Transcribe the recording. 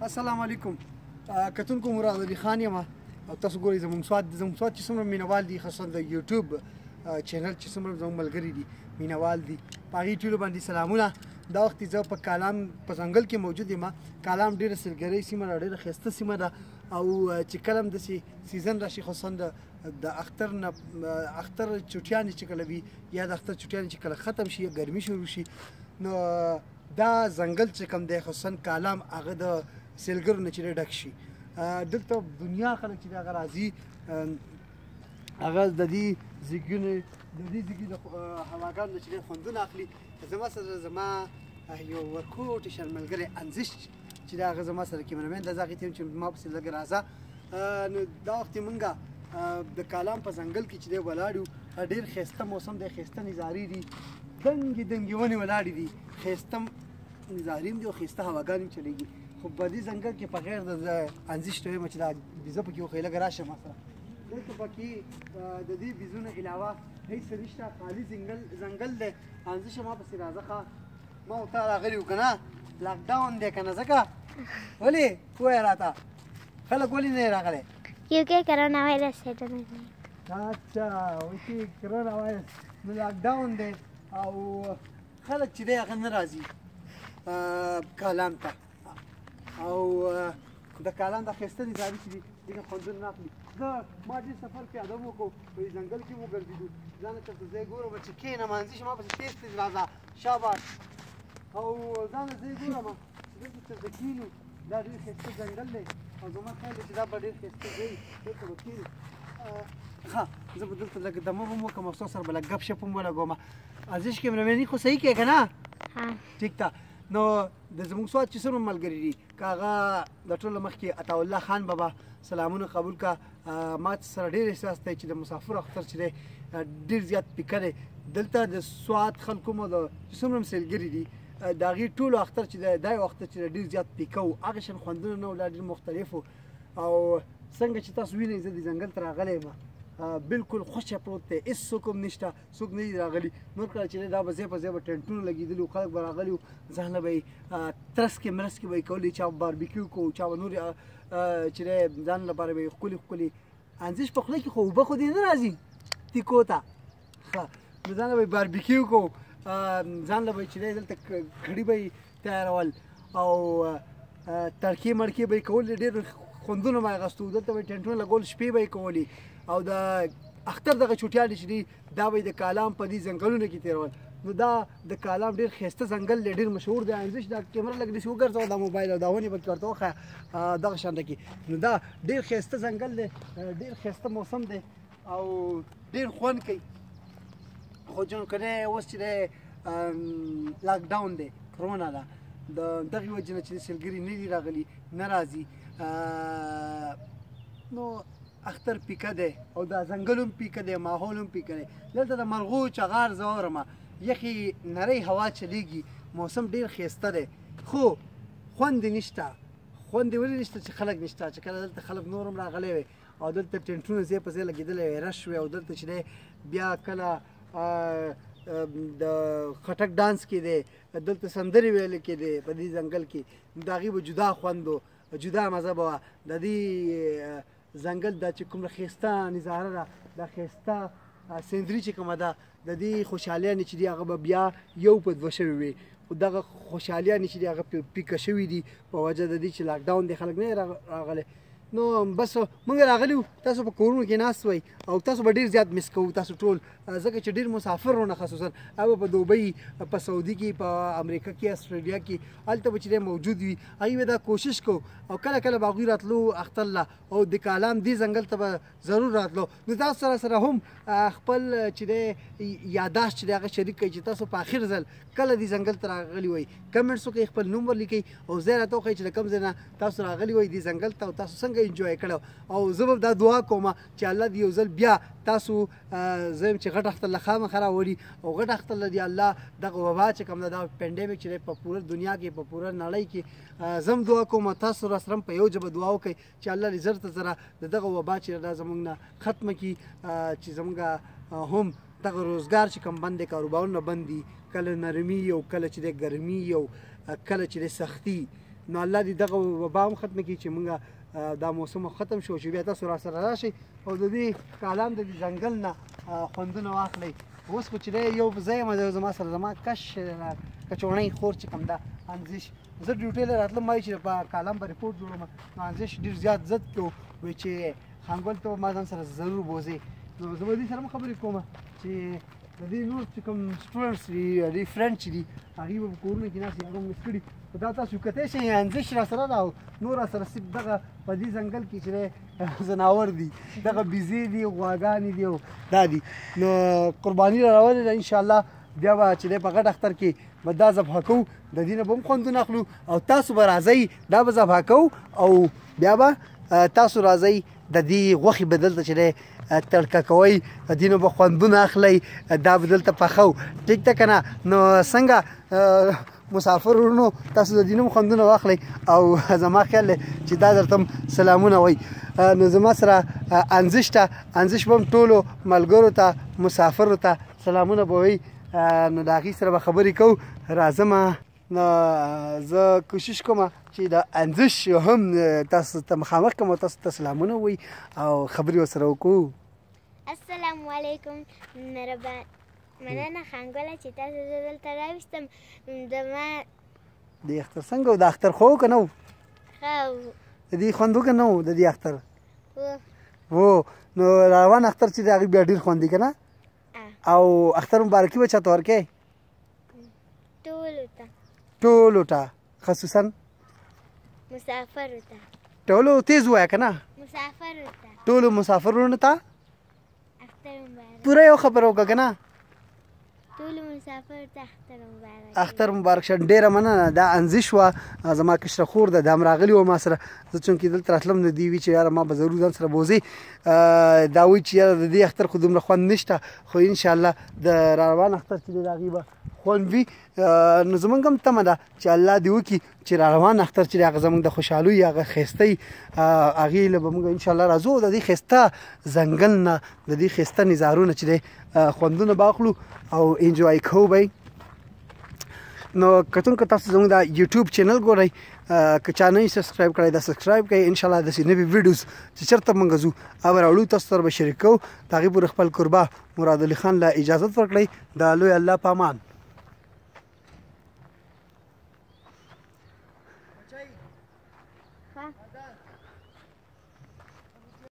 السلام علیکم کتونکو مراد علي خان یم او تاسو ګورئ زموږ سواد چې څومره مینوال دي خاصه د یوټیوب چینل چې څومره زموږ ملګري دي مینوال دي په هغې ټولو باندې سلامونه. دا وخت زه په کالام په ځنګل کې موجود یم. کالام ډېره سیلګرۍ سیمه ده، ډېره ښایسته سیمه ده او چې کله هم داسې سیزن راشي خصوصا د اختر نه اختر چوټیانې چې کله وي یا د اختر چوټیانې چې کله ختم شي یا ګرمي شروع شي نو دا ځنګل چې کوم دی خصوصا کالام هغه د سیلګرو نه چې ډک شي. دلته دنیا خلک چې هغه راځي هغه د دې زیږون د هواګانو نه چې خوندونه اخلي. زما سره زما یو ورکوټ شرملګری انزش چې دا هغه زما سره کیمرمین د هغې ټیم چې ما پسې لږ راځه. نو دا وخت یې مونږ د کالام په ځنګل کې چې دی ولاړ یو. ډېر ښایسته موسم دی، ښایسته نظارې دي، دنګې دنګې ونې ولاړې دي، ښایسته نظارې هم دي او ښایسته هواګانې هم چلېږي. خو په دې ځنګل کې په غیر د انزش ته وایم چې دا بیزه پکې وښیي لږه راشه ما سره. دلته پکې د دې بیزو نه علاوه هېڅ څه نشته، خالي ځنګل دی. انزشه ما پسې راځه ښه، ما او تا راغلي وو که نه، لاکډاون دی که نه ځکه ولې ووایه راته خلک ولې نه یې راغلی؟ क्योंकि corona virus है तो नहीं. اچھا وایي چې کرونا وایرس نو لاکډاون دی او خلک چې دی هغه نه راځي کالام ته او د کالام د ښایسته نظارې چې دي دغه خوندونه نه اخلي. ما ډېر سفر پیاده مو وکړو، په دې ځنګل کې مو ګرځېدو، ځانه چېرته ځای ګورم چې کښېنم انځي ما پسې تېز تېز راځه شاباش او ځانه ځای ګورم چې دلته چېرته کښېنو. دا ډېر ښایسته ځنګل دی او زما خیال دی چې دا به ډېر ښایسته ځای دلته به کښېنو. ښه زه به دلته لږ دمه به م وکړم او ستاسو سره به لږ ګپ شپ هم ولګوم. ارزش کیمرمیني خو صحیح کوې که نه؟ ټیک ده. نو د زموږ سواد چې څومره ملګري دي که هغه د ټولو مخکې عطاالله خان بابا سلامونه قبول که. ما سره ډېر احساس دی چې د مسافرو اختر چې دی ډېر زیات پیکه دی. دلته د سواد خلکو مو د چې څومره ملګري دي د هغې ټولو اختر چې دی دا یو اختر چې ډېر زیات پیکه و، هغه شان خوندونه نه وو، لا ډېر مختلف و. او څنګه چې تاسو وینئ زه دې ځنګل ته راغلی یم بالکل خوشه پروت دی، هېڅ څوک هم نشته، څوک نه دي راغلي. نور کله چې دی دا به ځای په ځای به ټینټونه لګېدلي وو، خلک به راغلي وو، ځانله به یې ترسکې مرسکې به یې کولې، چا به باربیکیو کوو، چا به نور چې دی ځان لپاره به یې ښکلي ښکلي انځش په خوله کې خو اوبه خو دې نه راځي تیکو ته. ښه نو ځانله به یې باربیکیو کوو، ځانله به یې چې دی دلته کړي به یې تیارول او تړکې مړکې به یې کولې، ډېر خوندونه به یې اخیستو. دلته به یې ټینټونه لګول، شپې به یې کولې او د اختر دغه چوټیانې چې دي دا به یې د کالام په دې ځنګلونو کې تېرول. نو دا د کالام ډېر ښایسته ځنګل دی، ډېر مشهور دی. انځش دا کیمره لږ داسې وګرځوه دا موبایل او دا ونې به ورته وښیه دغه شانته کې. نو دا ډېر ښایسته ځنګل دی، ډېر ښایسته موسم دی او ډېر خوند کوي. خو جنکنی اوس چې دی لاکډاون دی، کرونا ده، د دغې وجې نه چې سیلګري نه دي راغلي، نه راځي. نو اختر پیکه دی او دا ځنګل هم پیکه دی، ماحول هم پیکه دی. دلته د مرغو چغار زه اورم، یخې نرۍ هوا چلیږي، موسم ډېر ښایسته دی خو خوند یې نشته. خوند یې ولې نشته چې خلک نشته. چې کله دلته خلک نور هم راغلی وی او دلته ټینټونه ځای په ځای لګېدلی وی، رش وی او دلته چې دی بیا کله د خټک ډانس کې دی، دلته سندرې ویلې کېدې په دې ځنګل کې، د هغې به جدا خوند و، جدا مزه به وه. د دې ځنګل دا چې کومه ښایسته نظاره ده، دا ښایسته سیندري چې کومه ده، د دې خوشحالیانې چې دي هغه به بیا یو په دوه شوې وي. خو دغه خوشحالیانې چې دي هغه پیکه شوي دي په وجه د دې چې لاکډاون دی، خلک نه راغلی. نو بس موږ راغلي وو، تاسو په کورونو کې ناست وئ او تاسو به ډېر زیات مس کوو تاسو ټول، ځکه چې ډېر مسافر ونه خصوصا هغه په دوبۍ، په سعودي کې، په امریکا کې، اسټرالیا کې هلته به چې دی موجود وي. هغوی به دا کوشش کوو او کله کله به هغوی راتلو اختر له او د کالام دې ځنګل ته به ضرور راتلو. نو تاسو سره هم خپل چې دی یاداشت چې دی هغه شریک کړئ چې تاسو په آخر ځل کله دې ځنګل ته راغلي وئ. کمنټس وکړئ، خپل نوم ورلیکئ او ځای راته وښایئ چې د کوم ځای نه تاسو راغلي وئ دې ځنګل ته او تاسو څنګه انجوای کړی. او زه به دا دعا کوم چې الله دې یو ځل بیا تاسو زه یم چې غټ اختر له خامخا راوړي او غټ اختر له دې الله دغه وبا چې کوم ده دا پینډیمک چې دی په پوره دنیا کې، په پوره نړۍ کې زه هم دعا کوم تاسو را سره هم په یو ژبه دعا وکړئ چې الله دې زر ته زره د دغه وبا چې دا زموږ نه ختمه کړي، چې زموږ هم دغه روزګار چې کوم بند دی، کاروبارونه بند دي، کله نرمي او کله چې دی ګرمي او کله چې دی سختي. نو الله دې دغه وبا هم ختمه کړي چې موږ دا موسم ختم شو چې بیا تاسو راسره راشئ او د دې کالام د دې ځنګل نه خوندونه واخلئ. اوس خو چې دی یو ځای یم زما سره زما کچوڼۍ خور چې کوم ده انزش زه ډیوټۍ له راتلم وایي چې په کالام به ریپورټ جوړوم نو انزش ډېر زیات ضد کړو وایي چې خانګل ته ما ځان سره ضرور بوځې نو زه به دې سره هم خبرې کوم چې د دې نور چې کوم سټوډنټس دي دې فرینډ چې دي هغوی به په کورونو کې ناست هغه مس کړي خو دا تاسو کتی شئ انزش راسره ده او نور راسره صرف دغه په دې ځنګل کې چې دی ځناور دي دغه بیزې دي غواګانې دي او دا دي نو قرباني راولې ده انشاءالله بیا به چې دی په غټ اختر کې به دا ذبحه کوو د دې نه به هم خوندونه اخلو او تاسو به راځئ دا به ذبحه کوو او بیا به تاسو راځئ د دې غوښې به دلته چې دی تړکه کوئ د دې نه به خوندونه اخلئ دا به دلته پخو ټیک ده که نه نو څنګه مسافر ورونو تاسو د دې نه هم خوندونه واخلئ او زما خیال دی چې دا درته هم سلامونه وایي نو زما سره انزش ته انزش به هم ټولو ملګرو ته مسافرو ته سلامونه به وایي نو د هغې سره به خبرې کوو راځم نو زه کوشش کوم چې د انزش هم تاسو ته مخامخ کوم او تاسو ته سلامونه وایي او خبرې ورسره وکړو. السلام علیکم مهربان مننه خانګله چې تاسو زه دلته راوستم زما د اختر څنګه و د اختر خو که نه و ښه د دې خوند وکړه نه و د دې اختر و نو روان اختر چې د هغې بیا ډېر خوند دی که نه او اختر مبارکي به چاته ورکوې ټولو ته خصوصا مسافرو ته ټولو تیز ووایه که نه مسافرو ته ټولو مسافرونو ته اختر مبارک پوره یو خبره وکړه که نه ټولو مسافرو ته اختر مبارک اختر مبارک شه ډېره مننه دا انزش وه زما کشره خور ده دا هم راغلې وه ما سره زه چونکې دلته راتلم نو دوی وي چې یاره ما به ضرور ځان سره بوځې دا وایي چې یاره د دې اختر خو دومره خوند نشته خو انشاءالله د را روان اختر چې دی د هغې به خوند وي نو زمونږ هم تمه ده چې الله دې وکړي چې را روان اختر چې دی هغه زمونږ د خوشحالۍ هغه ښایسته هغې له به موږ انشاءالله راځو او د دې ښایسته ځنګل نه د دې ښایسته نظارونه چې دی خوندونه به اخلو او انجوای کوو به نو کتونکو تاسو زموږ د یوټیوب چینل ګورئ که چا نه یې سبسکرایب کړی دا سبسکرایب کړئ انشاءالله داسې نوي ویډیوز چې چېرته موږ ځو هغه راوړو تاسو سره به شریک کوو د هغې پورې خپل کوربه مراد علي خان له اجازت ورکړئ د لوی الله په امان.